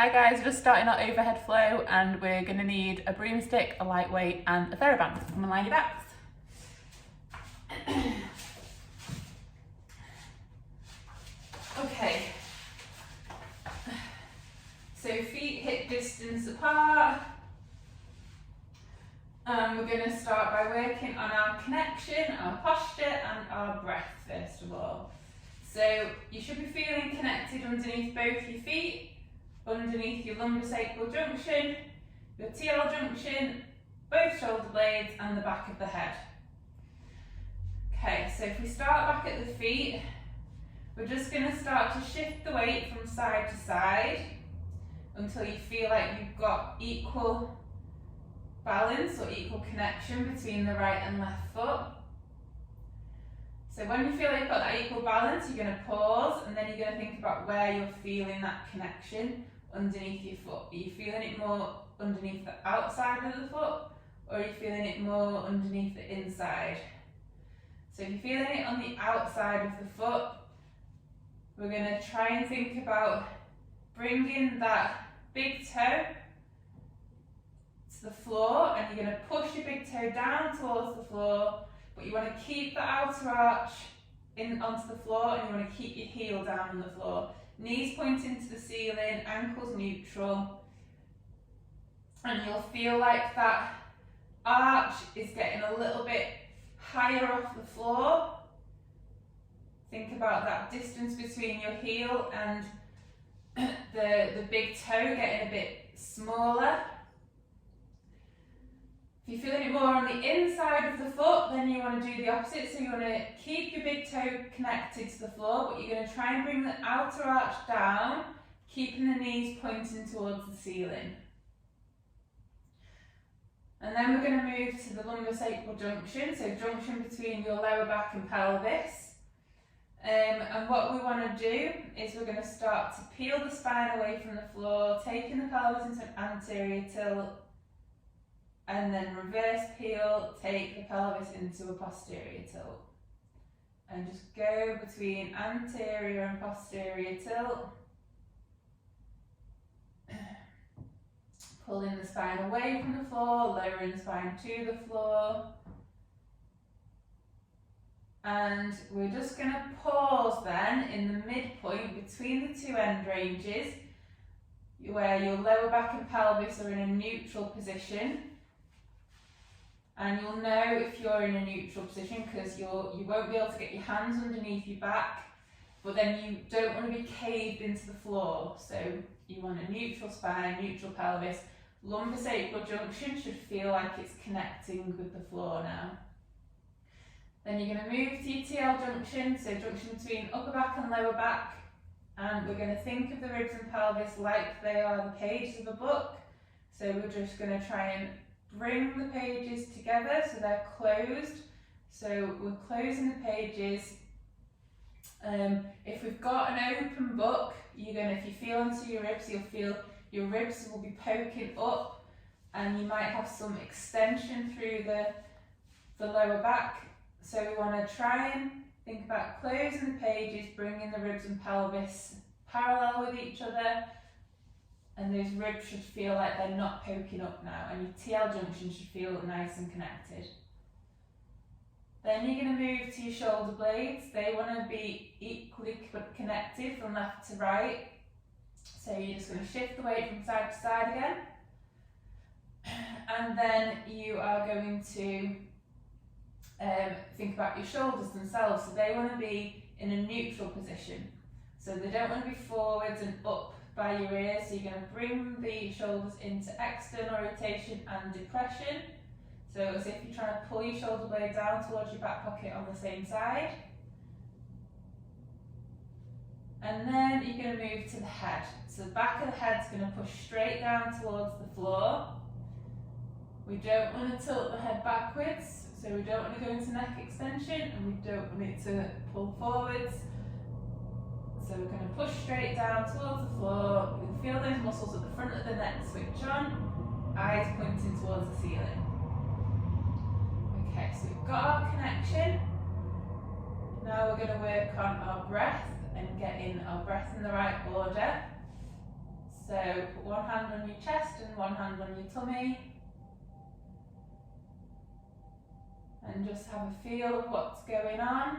Hi guys, just starting our overhead flow and we're going to need a broomstick, a lightweight and a TheraBand. Come and line your backs. Okay, so feet hip distance apart. We're going to start by working on our connection, our posture and our breath first of all. So you should be feeling connected underneath both your feet, underneath your lumbosacral junction, your TL junction, both shoulder blades and the back of the head. Okay, so if we start back at the feet, we're just going to start to shift the weight from side to side until you feel like you've got equal balance or equal connection between the right and left foot. So when you feel like you've got that equal balance, you're going to pause and then you're going to think about where you're feeling that connection underneath your foot. Are you feeling it more underneath the outside of the foot or are you feeling it more underneath the inside? So if you're feeling it on the outside of the foot, we're going to try and think about bringing that big toe to the floor and you're going to push your big toe down towards the floor, but you want to keep the outer arch in onto the floor and you want to keep your heel down on the floor. Knees pointing to the ceiling, ankles neutral, and you'll feel like that arch is getting a little bit higher off the floor. Think about that distance between your heel and the big toe getting a bit smaller. If you're feeling it more on the inside of the foot, then you want to do the opposite. So you want to keep your big toe connected to the floor, but you're going to try and bring the outer arch down, keeping the knees pointing towards the ceiling. And then we're going to move to the lumbosacral junction, so junction between your lower back and pelvis. And what we want to do is we're going to start to peel the spine away from the floor, taking the pelvis into an anterior tilt, and then reverse peel, take the pelvis into a posterior tilt. And just go between anterior and posterior tilt. Pulling the spine away from the floor, lowering the spine to the floor. And we're just going to pause then in the midpoint between the two end ranges where your lower back and pelvis are in a neutral position. And you'll know if you're in a neutral position because you won't be able to get your hands underneath your back, but then you don't want to be caved into the floor. So you want a neutral spine, neutral pelvis. Lumbosacral junction should feel like it's connecting with the floor now. Then you're going to move to your TL junction, so junction between upper back and lower back. And we're going to think of the ribs and pelvis like they are the pages of a book. So we're just going to try and bring the pages together so they're closed. So we're closing the pages. If we've got an open book, if you feel into your ribs, you'll feel your ribs will be poking up and you might have some extension through the lower back. So we want to try and think about closing the pages, bringing the ribs and pelvis parallel with each other. And those ribs should feel like they're not poking up now, and your TL junction should feel nice and connected. Then you're going to move to your shoulder blades. They want to be equally connected from left to right. So you're just going to shift the weight from side to side again. And then you are going to think about your shoulders themselves. So they want to be in a neutral position. So they don't want to be forwards and up by your ears, so you're going to bring the shoulders into external rotation and depression. So as if you're trying to pull your shoulder blade down towards your back pocket on the same side. And then you're going to move to the head. So the back of the head's going to push straight down towards the floor. We don't want to tilt the head backwards, so we don't want to go into neck extension and we don't want it to pull forwards. So we're going to push straight down towards the floor. You can feel those muscles at the front of the neck switch on, eyes pointing towards the ceiling. Okay, so we've got our connection. Now we're going to work on our breath and getting our breath in the right order. So put one hand on your chest and one hand on your tummy. And just have a feel of what's going on.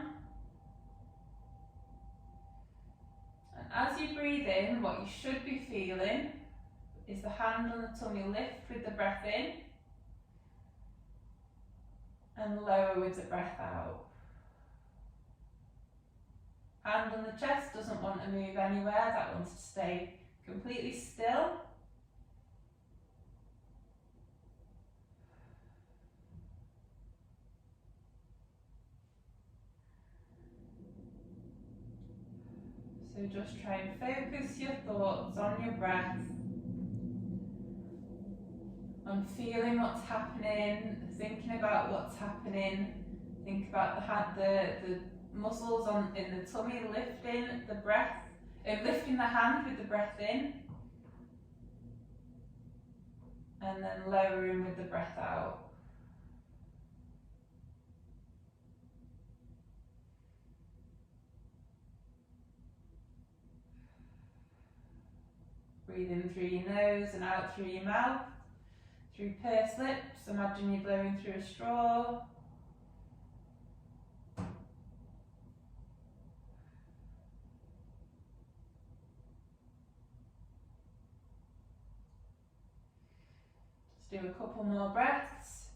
And as you breathe in, what you should be feeling is the hand on the tummy lift with the breath in and lower with the breath out. Hand on the chest doesn't want to move anywhere, that wants to stay completely still. So just try and focus your thoughts on your breath, on feeling what's happening, thinking about what's happening. Think about the muscles in the tummy lifting the breath, lifting the hand with the breath in, and then lowering with the breath out. Breathe in through your nose and out through your mouth. Through pursed lips, imagine you're blowing through a straw. Just do a couple more breaths.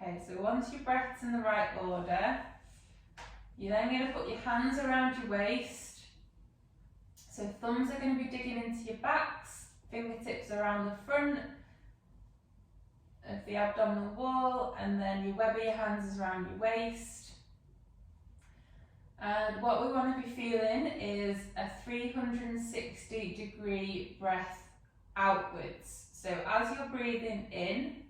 Okay, so once your breath's in the right order, you're then going to put your hands around your waist. So thumbs are going to be digging into your backs, fingertips around the front of the abdominal wall, and then your web of your hands is around your waist. And what we want to be feeling is a 360-degree breath outwards. So as you're breathing in,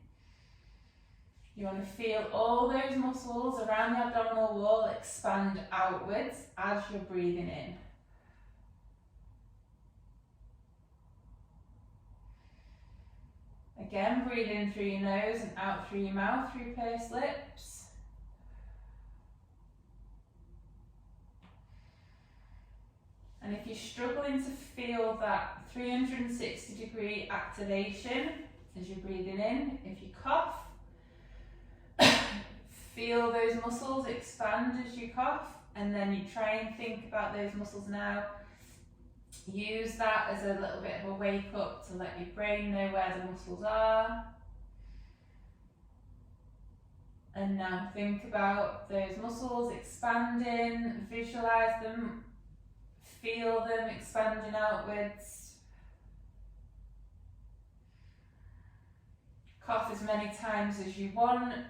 you want to feel all those muscles around the abdominal wall expand outwards as you're breathing in. Again, breathe in through your nose and out through your mouth through pursed lips. And if you're struggling to feel that 360-degree activation as you're breathing in, if you cough, feel those muscles expand as you cough, and then you try and think about those muscles now. Use that as a little bit of a wake up to let your brain know where the muscles are. And now think about those muscles expanding, visualize them, feel them expanding outwards. Cough as many times as you want to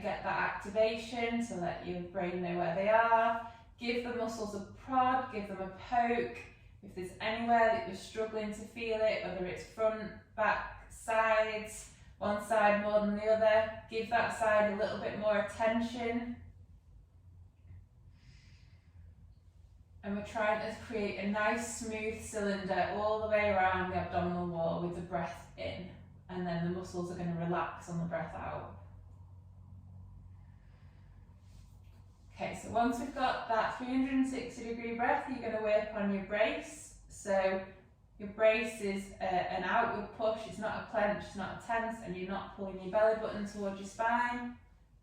get that activation, to let your brain know where they are. Give the muscles a prod, give them a poke. If there's anywhere that you're struggling to feel it, whether it's front, back, sides, one side more than the other, give that side a little bit more attention. And we're trying to create a nice smooth cylinder all the way around the abdominal wall with the breath in, and then the muscles are going to relax on the breath out. Okay, so once we've got that 360-degree breath, you're going to work on your brace. So your brace is an outward push, it's not a clench, it's not a tense, and you're not pulling your belly button towards your spine.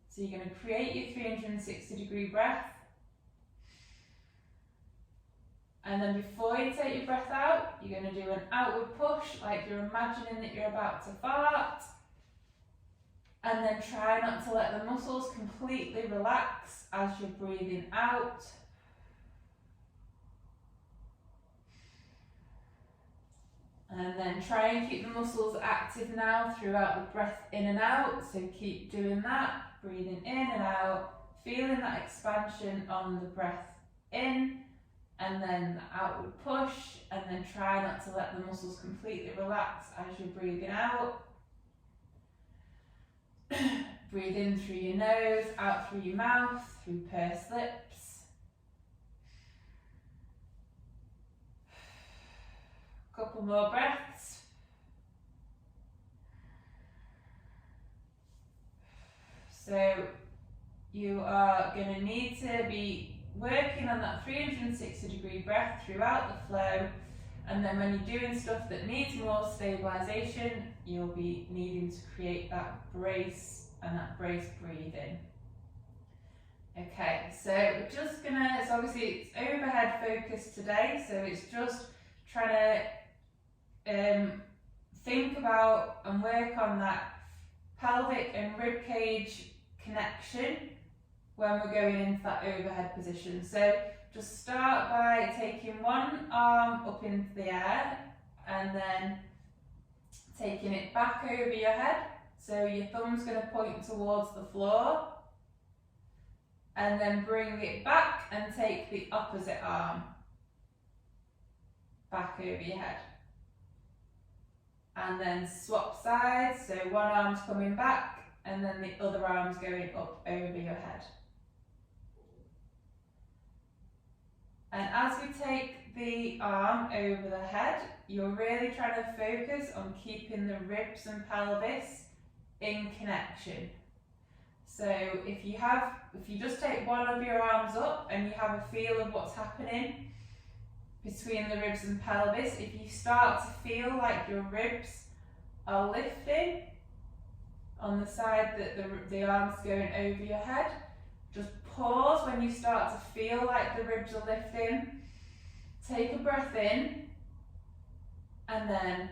So you're going to create your 360-degree breath. And then before you take your breath out, you're going to do an outward push, like you're imagining that you're about to fart. And then try not to let the muscles completely relax as you're breathing out. And then try and keep the muscles active now throughout the breath in and out. So keep doing that, breathing in and out, feeling that expansion on the breath in, and then the outward push, and then try not to let the muscles completely relax as you're breathing out. Breathe in through your nose, out through your mouth, through pursed lips. Couple more breaths. So you are going to need to be working on that 360-degree breath throughout the flow, and then when you're doing stuff that needs more stabilisation, you'll be needing to create that brace and that brace breathing. Okay, so we're just gonna, so obviously it's overhead focused today, so it's just trying to think about and work on that pelvic and rib cage connection when we're going into that overhead position. So just start by taking one arm up into the air and then taking it back over your head. So your thumb's going to point towards the floor, and then bring it back and take the opposite arm back over your head. And then swap sides, so one arm's coming back and then the other arm's going up over your head. And as we take the arm over the head, you're really trying to focus on keeping the ribs and pelvis in connection. So if you just take one of your arms up and you have a feel of what's happening between the ribs and pelvis, if you start to feel like your ribs are lifting on the side that the arm's going over your head, just pause when you start to feel like the ribs are lifting. Take a breath in and then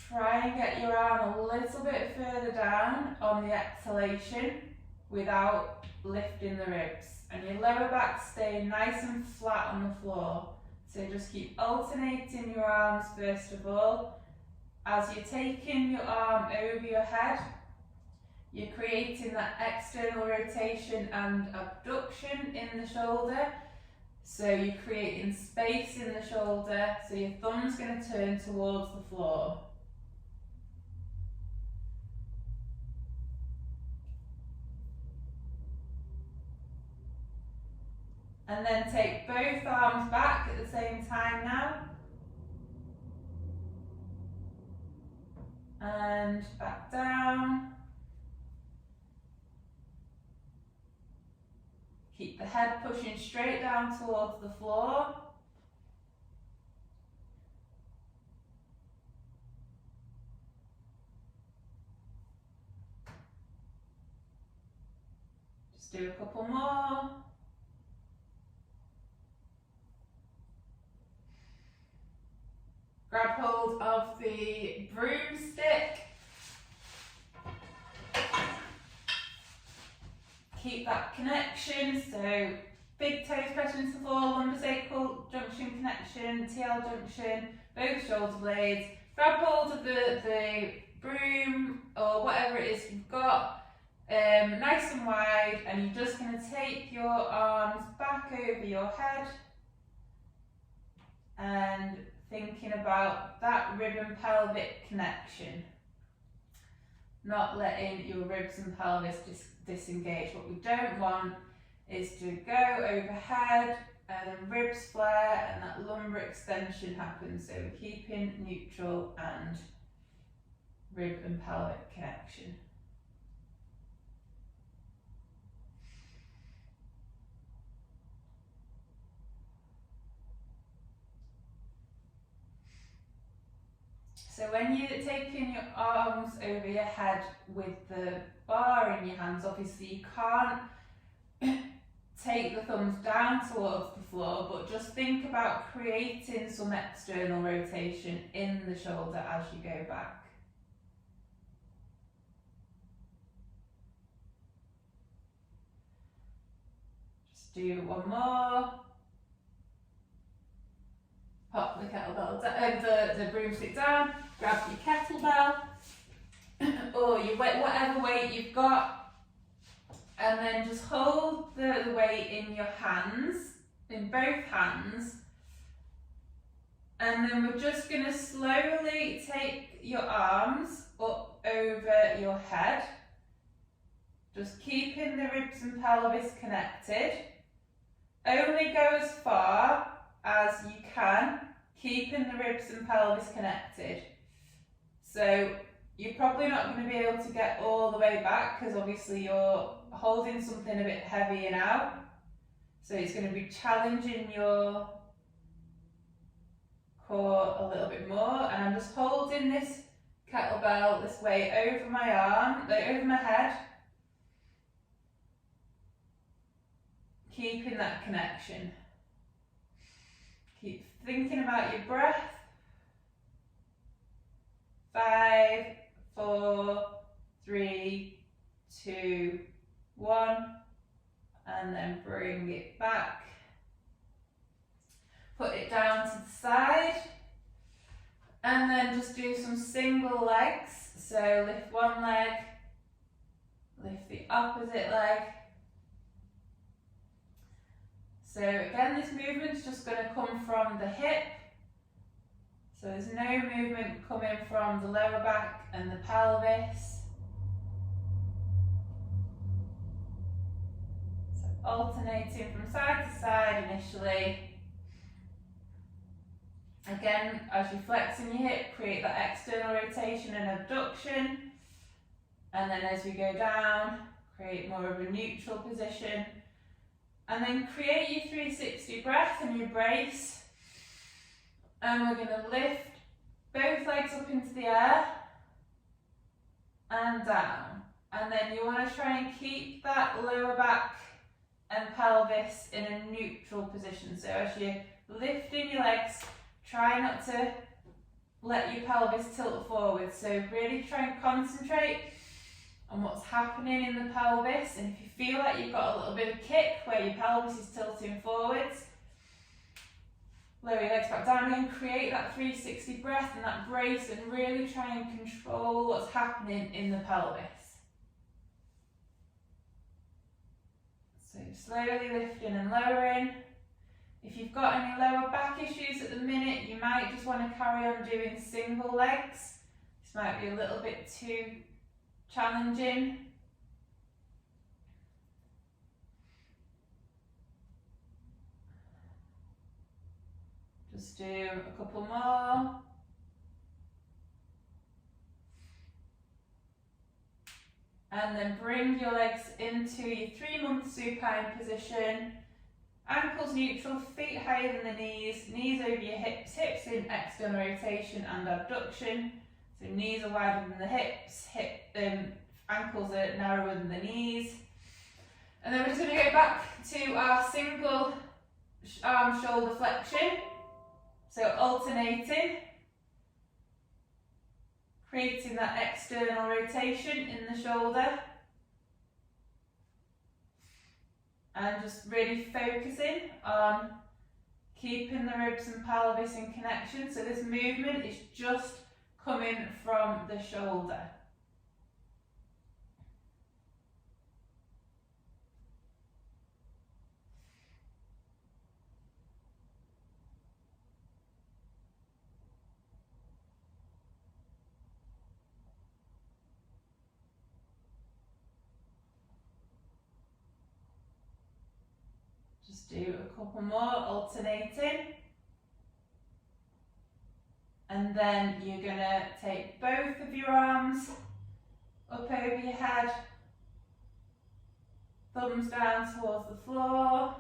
try and get your arm a little bit further down on the exhalation without lifting the ribs. And your lower back staying nice and flat on the floor. So just keep alternating your arms first of all. As you're taking your arm over your head, you're creating that external rotation and abduction in the shoulder. So you're creating space in the shoulder, so your thumb's going to turn towards the floor. And then take both arms back at the same time now. And back down. Keep the head pushing straight down towards the floor. Just do a couple more. Grab hold of the broomstick. Keep that connection, so big toes pressing into the floor, lumbosacral junction connection, TL junction, both shoulder blades. Grab hold of the broom or whatever it is you've got, nice and wide, and you're just going to take your arms back over your head and thinking about that rib and pelvic connection. Not letting your ribs and pelvis disengage. What we don't want is to go overhead and then ribs flare and that lumbar extension happens. So we're keeping neutral and rib and pelvic connection. So when you're taking your arms over your head with the bar in your hands, obviously you can't take the thumbs down towards the floor, but just think about creating some external rotation in the shoulder as you go back. Just do one more. Pop the kettlebell down, the broomstick down, grab your kettlebell or your weight, whatever weight you've got, and then just hold the weight in your hands, in both hands, and then we're just going to slowly take your arms up over your head, just keeping the ribs and pelvis connected. Only go as far as you can, keeping the ribs and pelvis connected. So you're probably not going to be able to get all the way back because obviously you're holding something a bit heavier now. So it's going to be challenging your core a little bit more. And I'm just holding this kettlebell this way over my arm, over my head. Keeping that connection. Keep thinking about your breath. 5, 4, 3, 2, 1. And then bring it back. Put it down to the side. And then just do some single legs. So lift one leg, lift the opposite leg. So again, this movement's just going to come from the hip. So there's no movement coming from the lower back and the pelvis. So alternating from side to side initially. Again, as you're flexing your hip, create that external rotation and abduction. And then as we go down, create more of a neutral position. And then create your 360 breath and your brace. And we're going to lift both legs up into the air and down. And then you want to try and keep that lower back and pelvis in a neutral position. So as you're lifting your legs, try not to let your pelvis tilt forward. So really try and concentrate on what's happening in the pelvis. And if you feel like you've got a little bit of kick where your pelvis is tilting forwards, lower your legs back down again, create that 360 breath and that brace and really try and control what's happening in the pelvis. So slowly lifting and lowering. If you've got any lower back issues at the minute, you might just want to carry on doing single legs. This might be a little bit too challenging. Just do a couple more. And then bring your legs into your 3-month supine position. Ankles neutral, feet higher than the knees, knees over your hips, hips in external rotation and abduction. So knees are wider than the hips, ankles are narrower than the knees. And then we're just going to go back to our single arm shoulder flexion. So alternating, creating that external rotation in the shoulder. And just really focusing on keeping the ribs and pelvis in connection. So this movement is just coming from the shoulder. Just do a couple more, alternating. And then you're going to take both of your arms up over your head, thumbs down towards the floor,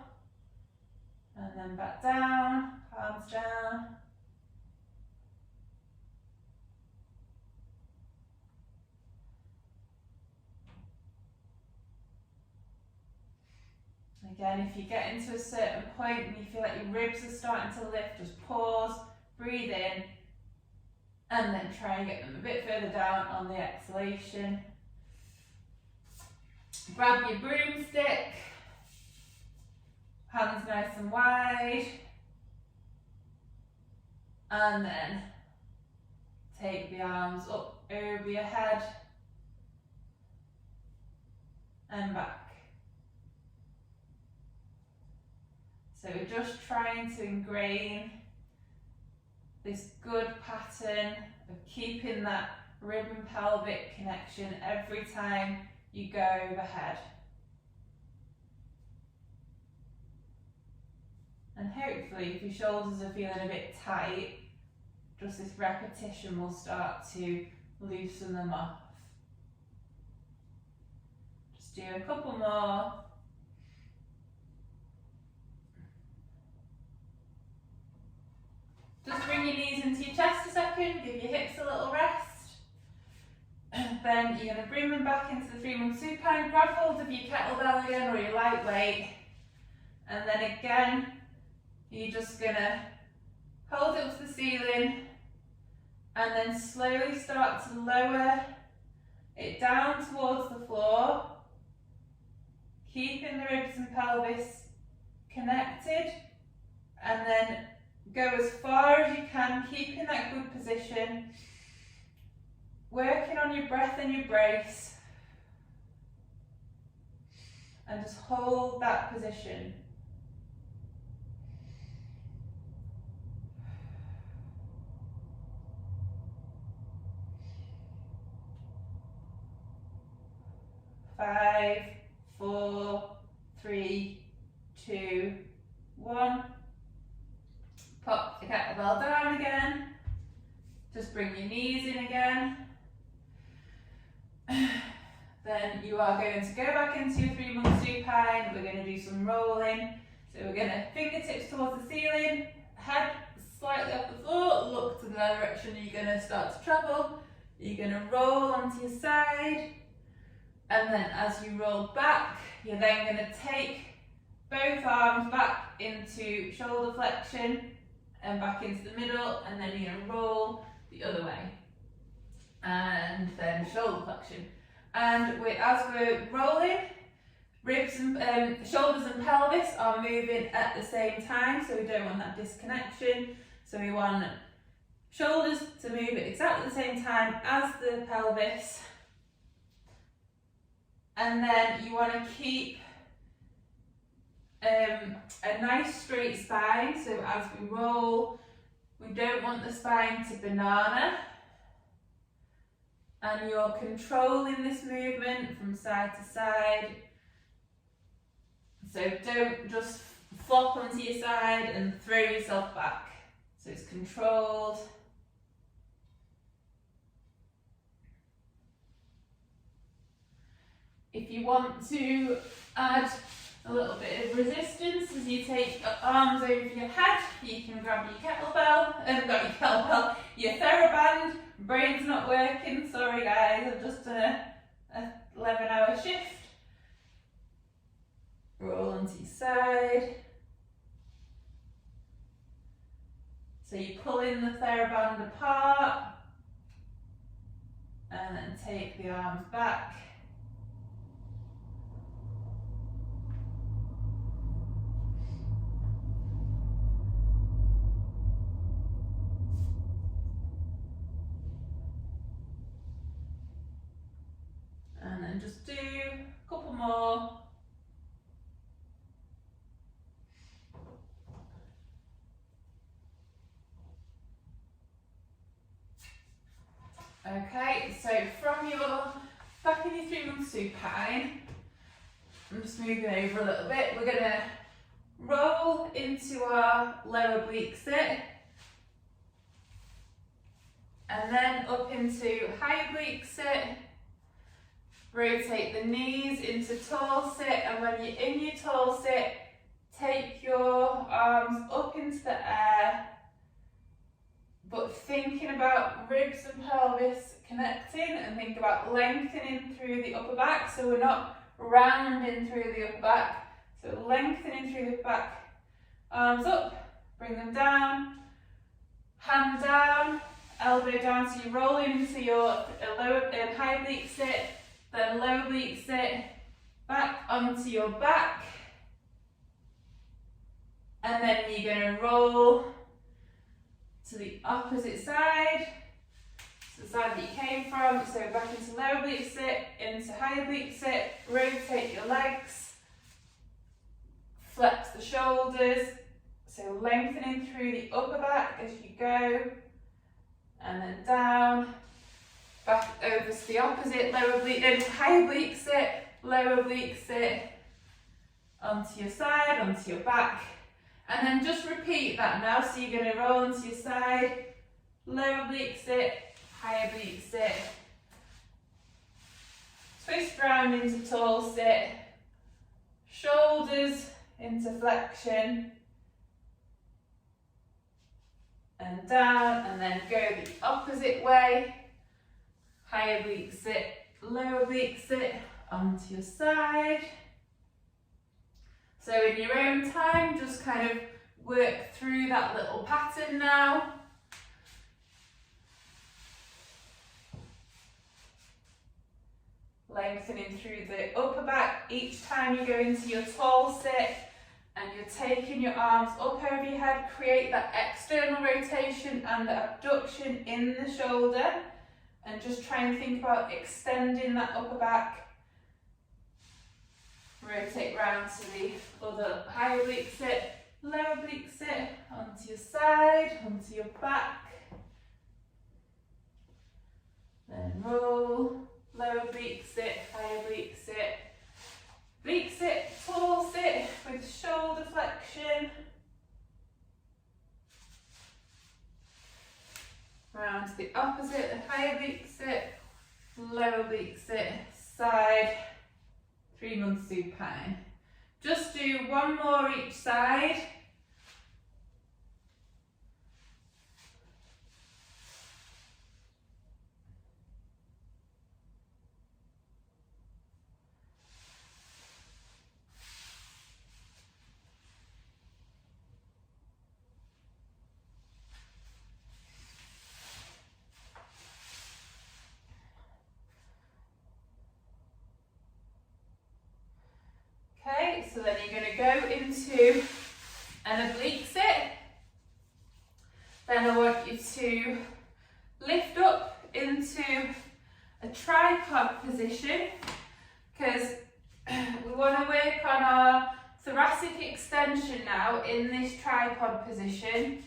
and then back down, palms down. Again, if you get into a certain point and you feel like your ribs are starting to lift, just pause, breathe in, and then try and get them a bit further down on the exhalation. Grab your broomstick, hands nice and wide, and then take the arms up over your head and back. So we're just trying to ingrain this good pattern of keeping that rib and pelvic connection every time you go overhead. And hopefully, if your shoulders are feeling a bit tight, just this repetition will start to loosen them off. Just do a couple more. Just bring your knees into your chest a second, give your hips a little rest. Then you're going to bring them back into the 3-month supine, grab hold of your kettlebell again or your lightweight. And then again, you're just going to hold it up to the ceiling and then slowly start to lower it down towards the floor, keeping the ribs and pelvis connected, and then go as far as you can, keeping that good position, working on your breath and your brace, and just hold that position. Five, 4, 3, 2, 1. Pop the kettlebell down again. Just bring your knees in again. Then you are going to go back into your 3-month supine. We're going to do some rolling. So we're going to fingertips towards the ceiling, head slightly off the floor, look to the direction you're going to start to travel. You're going to roll onto your side. And then as you roll back, you're then going to take both arms back into shoulder flexion and back into the middle, and then you're going to roll the other way. And then shoulder flexion. And as we're rolling, ribs and shoulders and pelvis are moving at the same time, so we don't want that disconnection. So we want shoulders to move at exactly the same time as the pelvis. And then you want to keep a nice straight spine. So as we roll, we don't want the spine to banana. And you're controlling this movement from side to side. So don't just flop onto your side and throw yourself back. So it's controlled. If you want to add a little bit of resistance as you take your arms over your head, you can grab your kettlebell, your TheraBand. Brain's not working, sorry guys, I've just done a 11-hour shift. Roll onto your side. So you're pulling the TheraBand apart and then take the arms back. And then just do a couple more. Okay, so from your back in your 3-month supine, I'm just moving over a little bit. We're going to roll into our lower oblique sit, and then up into high oblique sit. Rotate the knees into tall sit, and when you're in your tall sit, take your arms up into the air, but thinking about ribs and pelvis connecting, and think about lengthening through the upper back, so we're not rounding through the upper back, so lengthening through the back. Arms up, bring them down, hand down, elbow down, so you're rolling into your lower high oblique sit, then low oblique sit, back onto your back, and then you're going to roll to the opposite side, so the side that you came from, so back into low oblique sit, into high oblique sit, rotate your legs, flex the shoulders, so lengthening through the upper back as you go, and then down, back over to the opposite, lower oblique, into high oblique sit, lower oblique sit, onto your side, onto your back, and then just repeat that now. So you're going to roll onto your side, lower oblique sit, high oblique sit. Twist round into tall sit. Shoulders into flexion. And down, and then go the opposite way. High oblique sit, low oblique sit, onto your side. So in your own time, just kind of work through that little pattern now. Lengthening through the upper back each time you go into your tall sit, and you're taking your arms up over your head. Create that external rotation and the abduction in the shoulder, and just try and think about extending that upper back. Rotate round to the other high oblique sit, low oblique sit, onto your side, onto your back. Then roll, low oblique sit, high oblique sit. Oblique sit, tall sit with shoulder flexion. Round to the opposite, the high oblique sit, low oblique sit, side, 3 months supine. Just do one more each side. Okay, so then you're going to go into an oblique sit. Then I want you to lift up into a tripod position, because we want to work on our thoracic extension now in this tripod position.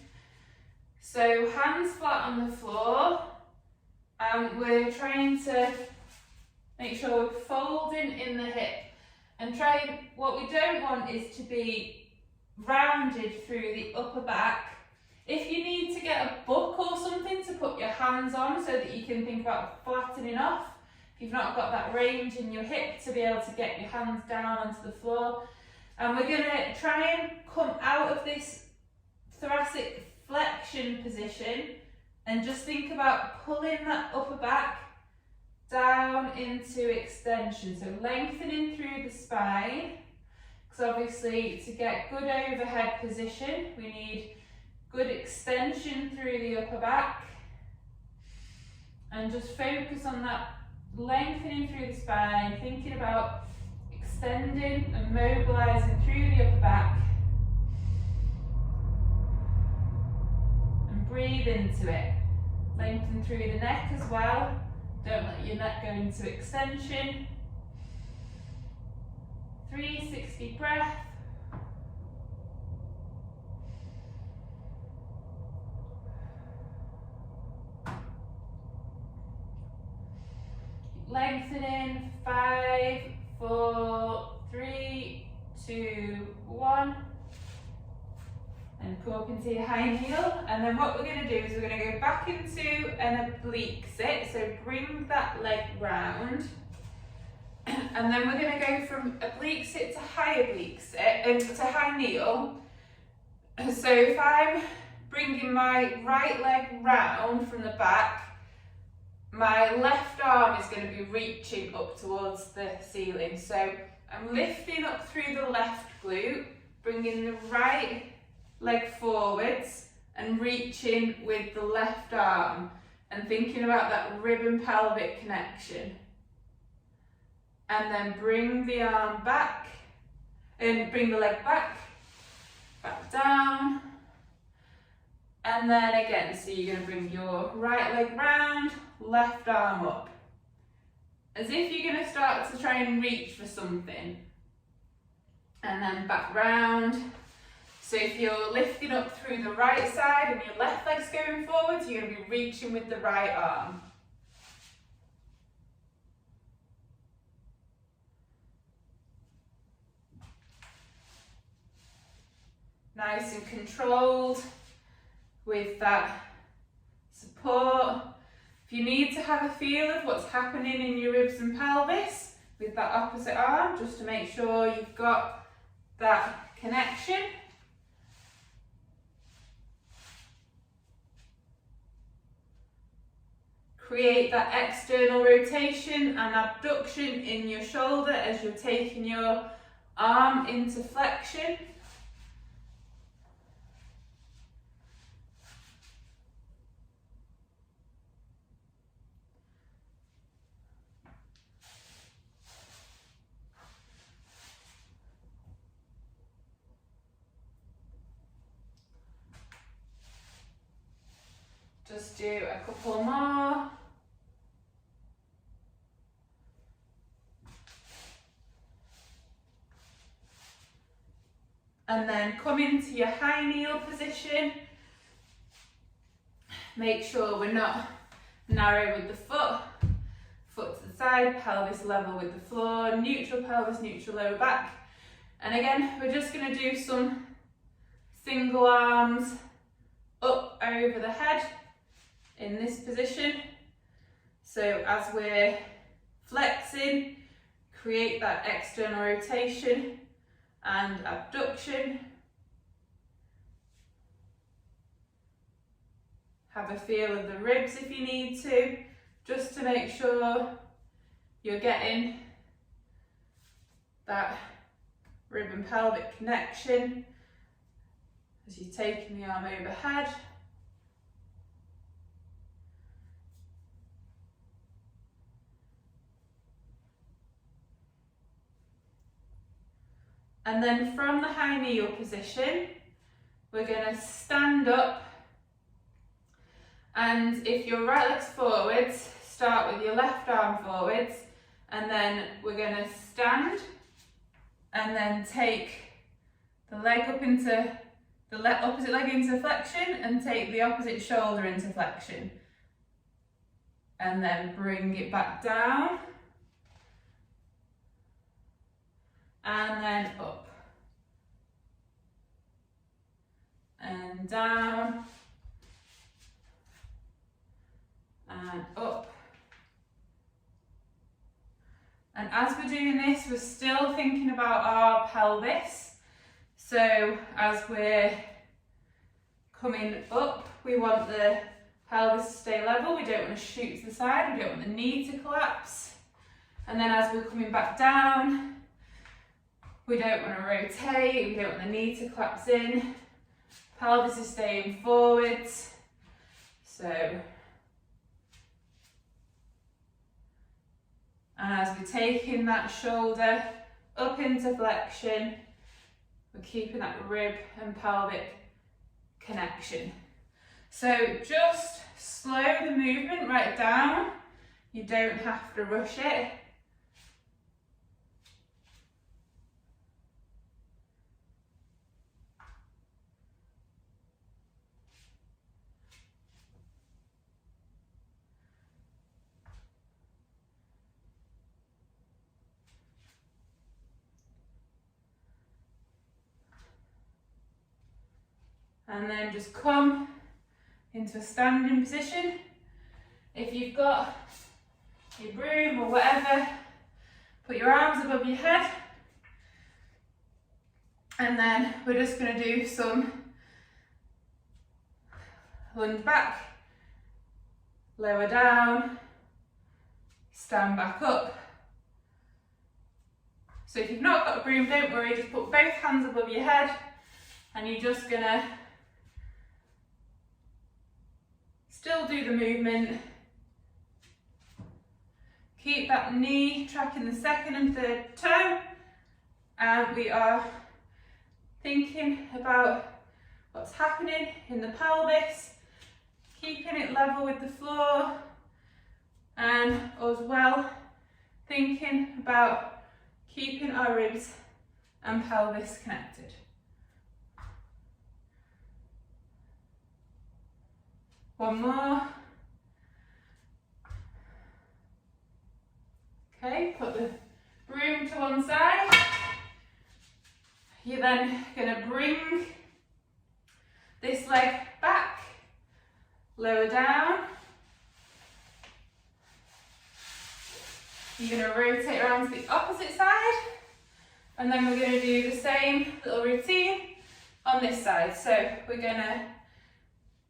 So hands flat on the floor, and we're trying to make sure we're folding in the hip. And what we don't want is to be rounded through the upper back. If you need to get a book or something to put your hands on so that you can think about flattening off, if you've not got that range in your hip to be able to get your hands down onto the floor. And we're going to try and come out of this thoracic flexion position and just think about pulling that upper back down into extension, so lengthening through the spine, because obviously to get good overhead position we need good extension through the upper back, and just focus on that lengthening through the spine, thinking about extending and mobilising through the upper back, and breathe into it. Lengthen through the neck as well. Don't let your neck go into extension. 360 breath. Lengthening. 5, 4, 3, 2, 1. And come up into your high heel, and then what we're going to do is we're going to go back into an oblique sit, so bring that leg round, and then we're going to go from oblique sit to high oblique sit, to high kneel. So if I'm bringing my right leg round from the back, my left arm is going to be reaching up towards the ceiling, so I'm lifting up through the left glute, bringing the right leg forwards and reaching with the left arm, and thinking about that rib and pelvic connection. And then bring the arm back and bring the leg back down. And then again, so you're going to bring your right leg round, left arm up, as if you're going to start to try and reach for something. And then back round. So if you're lifting up through the right side and your left leg's going forwards, you're going to be reaching with the right arm. Nice and controlled with that support. If you need to have a feel of what's happening in your ribs and pelvis with that opposite arm, just to make sure you've got that connection. Create that external rotation and abduction in your shoulder as you're taking your arm into flexion. Just do a couple more. And then come into your high kneel position. Make sure we're not narrow with the foot. Foot to the side, pelvis level with the floor, neutral pelvis, neutral lower back. And again, we're just going to do some single arms up over the head in this position. So as we're flexing, create that external rotation and abduction. Have a feel of the ribs if you need to, just to make sure you're getting that rib and pelvic connection as you're taking the arm overhead. And then from the high kneel position, we're going to stand up. And if your right leg's forwards, start with your left arm forwards. And then we're going to stand and then take the leg up into the opposite leg into flexion and take the opposite shoulder into flexion. And then bring it back down. And then up. And down. And up. And as we're doing this, we're still thinking about our pelvis. So as we're coming up, we want the pelvis to stay level. We don't want to shoot to the side. We don't want the knee to collapse. And then as we're coming back down, we don't want to rotate. We don't want the knee to collapse in. Pelvis is staying forwards. So, and as we're taking that shoulder up into flexion, we're keeping that rib and pelvic connection. So just slow the movement right down. You don't have to rush it. And then just come into a standing position. If you've got your broom or whatever, put your arms above your head. And then we're just going to do some lunge back, lower down, stand back up. So if you've not got a broom, don't worry, just put both hands above your head and you're just going to still do the movement. Keep that knee tracking the second and third toe, and we are thinking about what's happening in the pelvis, keeping it level with the floor, and as well thinking about keeping our ribs and pelvis connected. One more. Okay, put the broom to one side. You're then going to bring this leg back, lower down, You're going to rotate around to the opposite side, and then we're going to do the same little routine on this side. So we're going to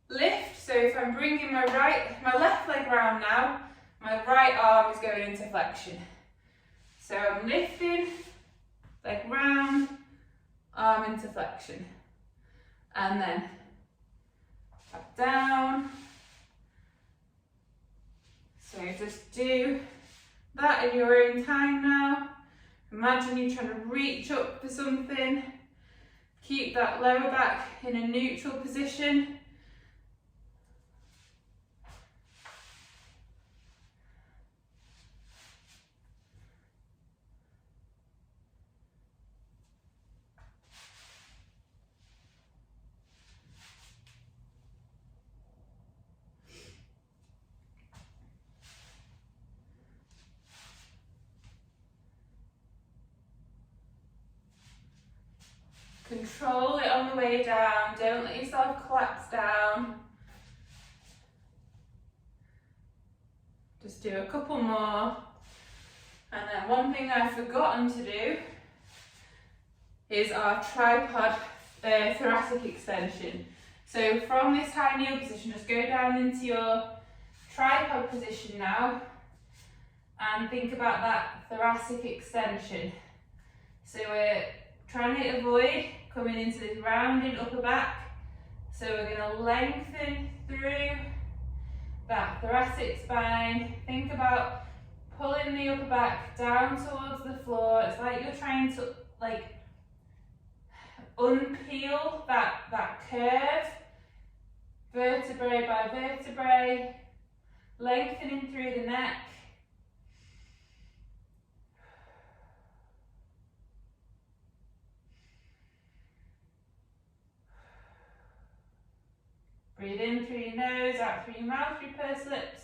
lift. So if I'm bringing my left leg round now, my right arm is going into flexion. So I'm lifting, leg round, arm into flexion, and then back down. So just do that in your own time now. Imagine you're trying to reach up for something. Keep that lower back in a neutral position. Control it on the way down, don't let yourself collapse down. Just do a couple more. And then one thing I've forgotten to do is our tripod thoracic extension. So from this high kneel position, just go down into your tripod position now and think about that thoracic extension. So we're trying to avoid coming into this rounded upper back. So we're going to lengthen through that thoracic spine. Think about pulling the upper back down towards the floor. It's like you're trying to unpeel that curve, vertebrae by vertebrae, lengthening through the neck. Breathe in through your nose, out through your mouth, through pursed lips.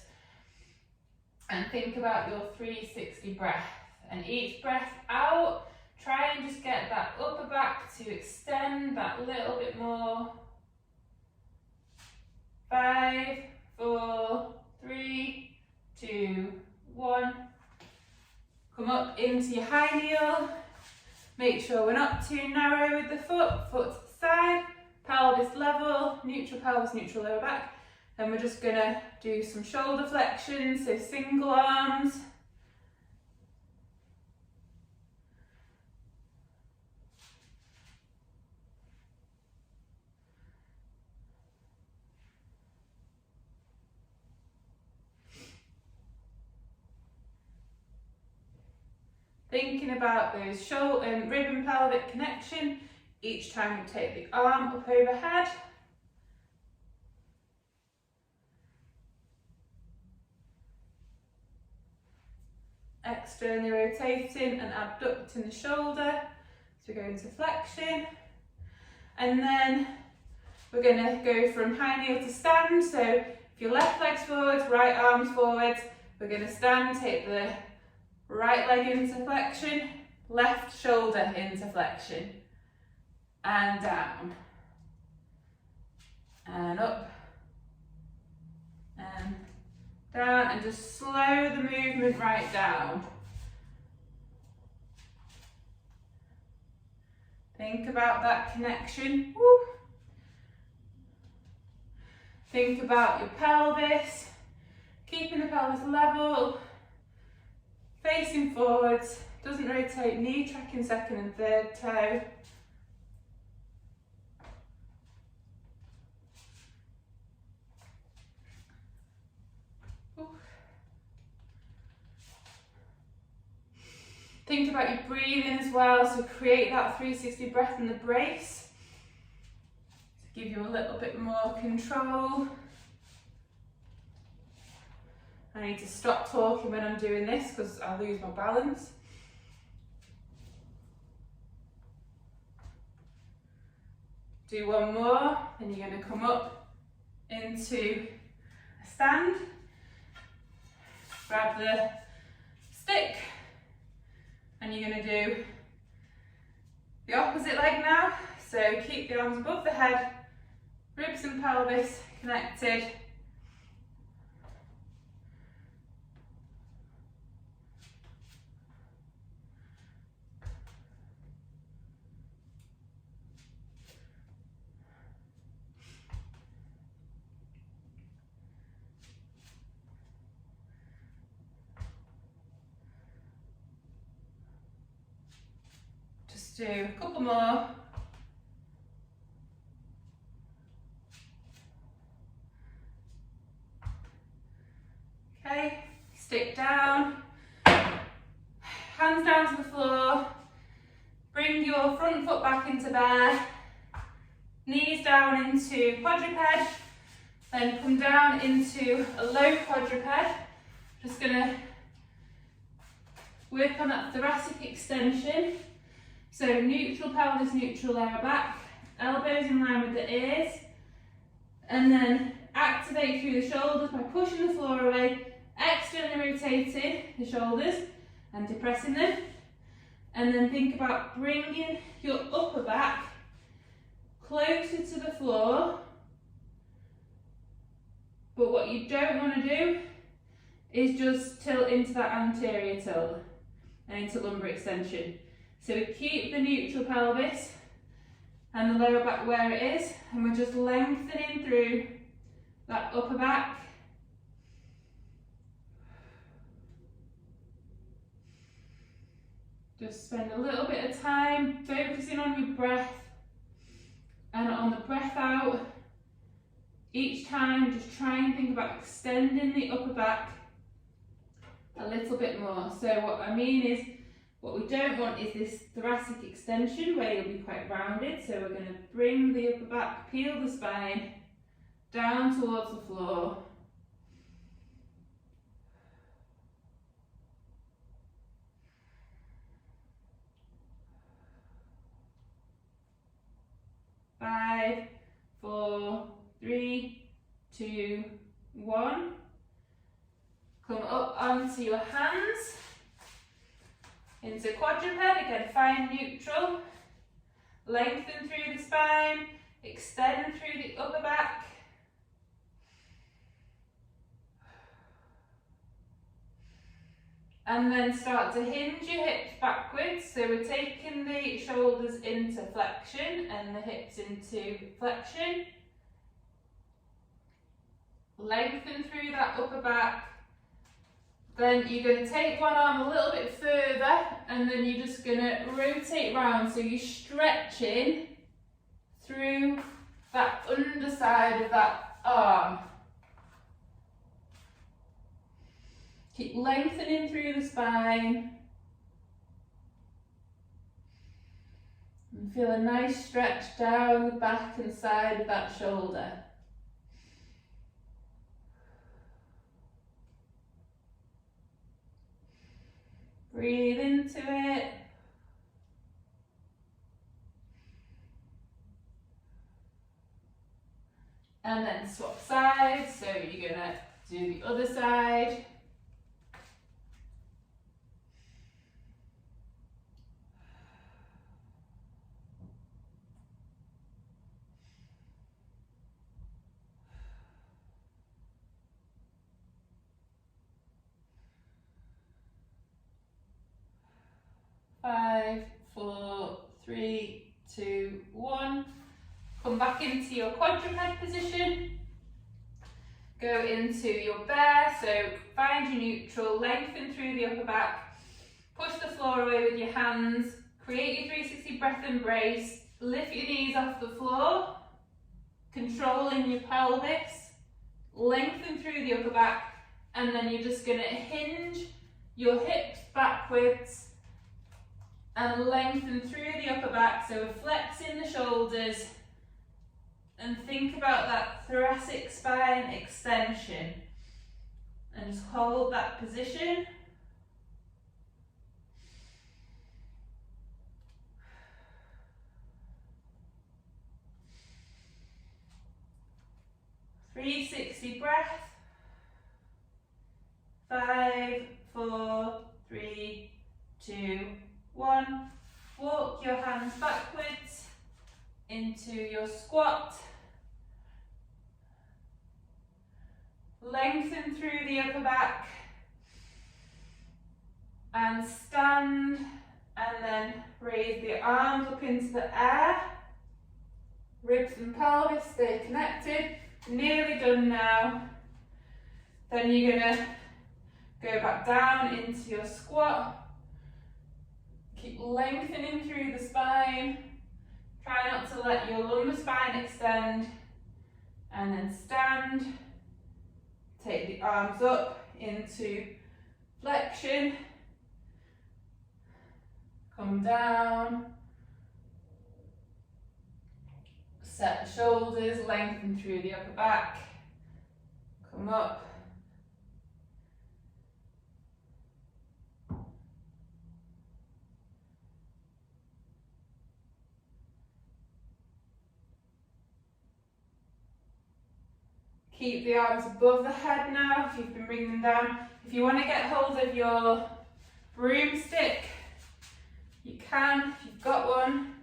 And think about your 360 breath. And each breath out, try and just get that upper back to extend that little bit more. 5, 4, 3, 2, 1. Come up into your high kneel. Make sure we're not too narrow with the foot to the side. Pelvis level, neutral pelvis, neutral lower back. Then we're just going to do some shoulder flexions, so single arms. Thinking about those shoulder and rib and pelvic connection. Each time we take the arm up overhead. Externally rotating and abducting the shoulder. So we go into flexion. And then we're going to go from high kneel to stand. So if your left leg's forwards, right arm's forwards, we're going to stand, take the right leg into flexion, left shoulder into flexion. And down, and up, and down, and just slow the movement right down. Think about that connection. Woo. Think about your pelvis, keeping the pelvis level, facing forwards, doesn't rotate, knee tracking second and third toe. Think about your breathing as well, so create that 360 breath in the brace to give you a little bit more control. I need to stop talking when I'm doing this because I'll lose my balance. Do one more, then you're going to come up into a stand. Grab the stick. And you're going to do the opposite leg now. So keep the arms above the head, ribs and pelvis connected. Let's do a couple more. Okay, stick down, hands down to the floor, bring your front foot back into bear, knees down into quadruped, then come down into a low quadruped. Just gonna work on that thoracic extension. So neutral pelvis, neutral lower back, elbows in line with the ears, and then activate through the shoulders by pushing the floor away, externally rotating the shoulders and depressing them. And then think about bringing your upper back closer to the floor. But what you don't want to do is just tilt into that anterior tilt and into lumbar extension. So we keep the neutral pelvis and the lower back where it is, and we're just lengthening through that upper back. Just spend a little bit of time focusing on your breath and on the breath out. Each time, just try and think about extending the upper back a little bit more. So what I mean is, what we don't want is this thoracic extension where you'll be quite rounded. So we're going to bring the upper back, peel the spine down towards the floor. Five, 4, 3, 2, 1. Come up onto your hands, into quadruped, again find neutral, lengthen through the spine, extend through the upper back. And then start to hinge your hips backwards. So we're taking the shoulders into flexion and the hips into flexion. Lengthen through that upper back. Then you're going to take one arm a little bit further and then you're just going to rotate round. So you're stretching through that underside of that arm. Keep lengthening through the spine. And feel a nice stretch down the back and side of that shoulder. Breathe into it. And then swap sides. So you're going to do the other side. Five, 4, 3, 2, 1. Come back into your quadruped position. Go into your bear, so find your neutral, lengthen through the upper back, push the floor away with your hands, create your 360 breath embrace, lift your knees off the floor, controlling your pelvis, lengthen through the upper back, and then you're just going to hinge your hips backwards and lengthen through the upper back. So we're flexing the shoulders and think about that thoracic spine extension and just hold that position. .360 breath. 5, 4, 3, 2, 1. Walk your hands backwards into your squat. Lengthen through the upper back and stand, and then raise the arms up into the air. Ribs and pelvis stay connected. Nearly done now. Then you're going to go back down into your squat. Keep lengthening through the spine. Try not to let your lumbar spine extend. And then stand. Take the arms up into flexion. Come down. Set the shoulders, lengthen through the upper back. Come up. Keep the arms above the head now if you've been bringing them down. If you want to get hold of your broomstick, you can, if you've got one.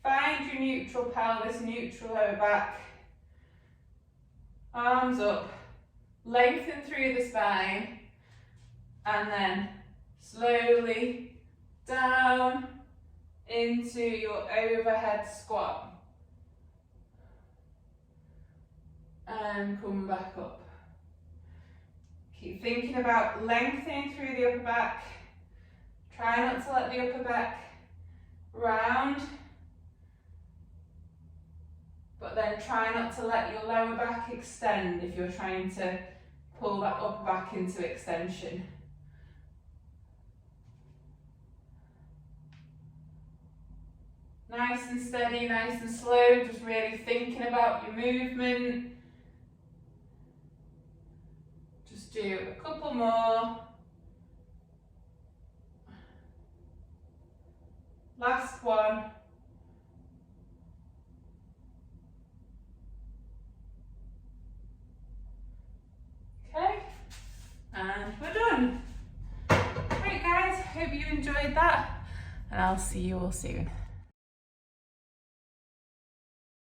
Find your neutral pelvis, neutral lower back. Arms up, lengthen through the spine, and then slowly down into your overhead squat. And come back up. Keep thinking about lengthening through the upper back. Try not to let the upper back round, but then try not to let your lower back extend if you're trying to pull that upper back into extension. Nice and steady, nice and slow, just really thinking about your movement. Just do a couple more. Last one. Okay, and we're done. Great guys, hope you enjoyed that, and I'll see you all soon.